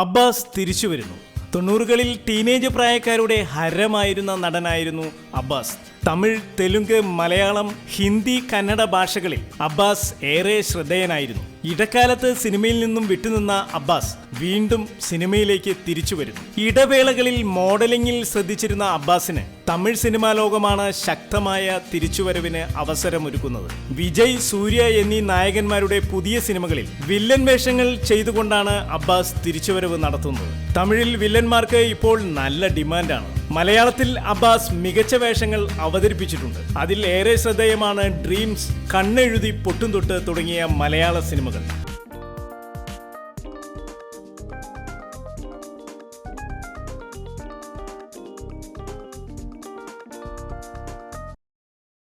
Abbas തിരിച്ചു വരുന്നു. 90കളിൽ teenage പ്രായക്കാരുടെ ഹരമായിരുന്ന നടനായിരുന്നു Abbas. Tamil, Telugu, Malayalam, Hindi, Kannada ഭാഷകളിൽ അബ്ബാസ് ഏറെ ശ്രദ്ധേയനായിരുന്നു. ഇടക്കാലത്ത് സിനിമയിൽ നിന്നും വിട്ടുനിന്ന അബ്ബാസ് വീണ്ടും സിനിമയിലേക്ക് തിരിച്ചു വരുന്നു. ഇടവേളകളിൽ മോഡലിംഗിൽ ശ്രദ്ധിച്ചിരുന്ന അബ്ബാസിന് തമിഴ് സിനിമാ ലോകമാണ് ശക്തമായ തിരിച്ചുവരവിന് അവസരമൊരുക്കുന്നത്. വിജയ്, സൂര്യ എന്നീ നായകന്മാരുടെ പുതിയ സിനിമകളിൽ വില്ലൻ വേഷങ്ങൾ ചെയ്തുകൊണ്ടാണ് അബ്ബാസ് തിരിച്ചുവരവ് നടത്തുന്നത്. തമിഴിൽ വില്ലന്മാർക്ക് ഇപ്പോൾ നല്ല ഡിമാൻഡാണ്. മലയാളത്തിൽ അബ്ബാസ് മികച്ച വേഷങ്ങൾ അവതരിപ്പിച്ചിട്ടുണ്ട്. അതിൽ ഏറെ ശ്രദ്ധേയമാണ് ഡ്രീംസ്, കണ്ണെഴുതി പൊട്ടും തൊട്ട് തുടങ്ങിയ മലയാള സിനിമകൾ.